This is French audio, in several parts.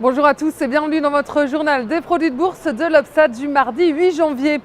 Bonjour à tous et bienvenue dans votre journal des produits de bourse de l'Obstat du mardi 8 janvier.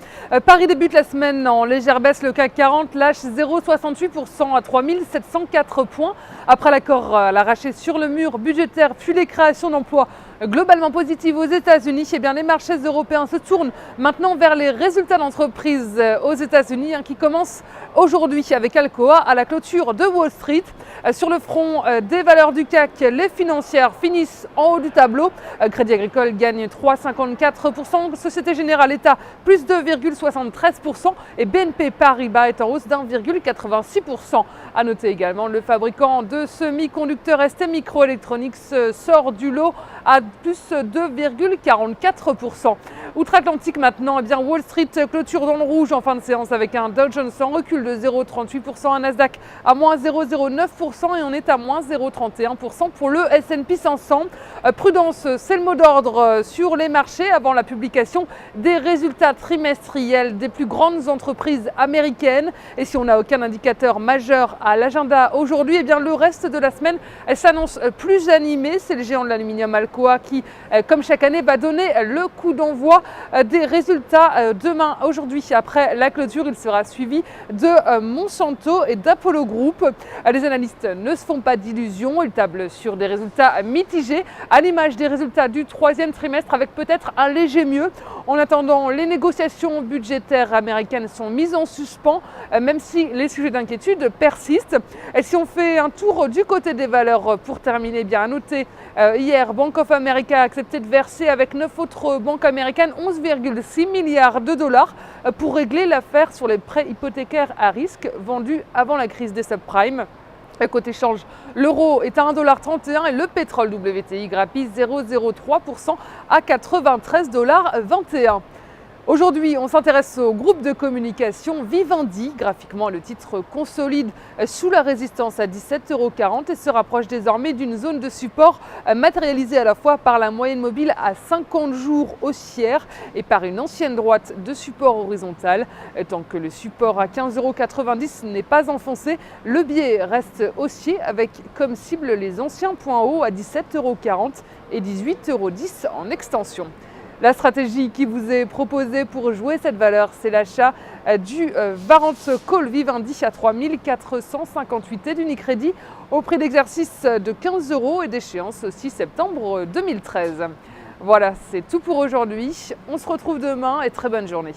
Paris débute la semaine en légère baisse. Le CAC 40 lâche 0,68% à 3704 points. Après l'accord à l'arraché sur le mur budgétaire puis les créations d'emplois globalement positives aux États-Unis, les marchés européens se tournent maintenant vers les résultats d'entreprise aux États-Unis qui commencent aujourd'hui avec Alcoa à la clôture de Wall Street. Sur le front des valeurs du CAC, les financières finissent en haut du tableau. Crédit Agricole gagne 3,54%, Société Générale État plus 2,73% et BNP Paribas est en hausse d'1,86%. A noter également le fabricant de semi-conducteurs ST Microelectronics sort du lot à plus 2,44%. Outre-Atlantique maintenant, Wall Street clôture dans le rouge en fin de séance avec un Dow Jones en recul de 0,38%, un Nasdaq à moins 0,09% et on est à moins 0,31% pour le S&P 500. Prudence, c'est le mot d'ordre sur les marchés avant la publication des résultats trimestriels des plus grandes entreprises américaines. Et si on n'a aucun indicateur majeur à l'agenda aujourd'hui, le reste de la semaine s'annonce plus animé. C'est le géant de l'aluminium Alcoa qui, comme chaque année, va donner le coup d'envoi des résultats demain. Aujourd'hui, après la clôture, il sera suivi de Monsanto et d'Apollo Group. Les analystes ne se font pas d'illusions, ils tablent sur des résultats mitigés, à l'image des résultats du troisième trimestre avec peut-être un léger mieux. En attendant, les négociations budgétaires américaines sont mises en suspens, même si les sujets d'inquiétude persistent. Et si on fait un tour du côté des valeurs pour terminer, à noter hier, Bank of America a accepté de verser avec 9 autres banques américaines 11,6 milliards de dollars pour régler l'affaire sur les prêts hypothécaires à risque vendus avant la crise des subprimes. Côté change, l'euro est à 1,31$ et le pétrole WTI grappille 0,03% à 93,21$. Aujourd'hui, on s'intéresse au groupe de communication Vivendi. Graphiquement, le titre consolide sous la résistance à 17,40€ et se rapproche désormais d'une zone de support matérialisée à la fois par la moyenne mobile à 50 jours haussière et par une ancienne droite de support horizontal. Tant que le support à 15,90€ n'est pas enfoncé, le biais reste haussier avec comme cible les anciens points hauts à 17,40€ et 18,10€ en extension. La stratégie qui vous est proposée pour jouer cette valeur, c'est l'achat du Warrant Call Vivendi à 3458 et d'Unicredit au prix d'exercice de 15€ et d'échéance 6 septembre 2013. Voilà, c'est tout pour aujourd'hui. On se retrouve demain et très bonne journée.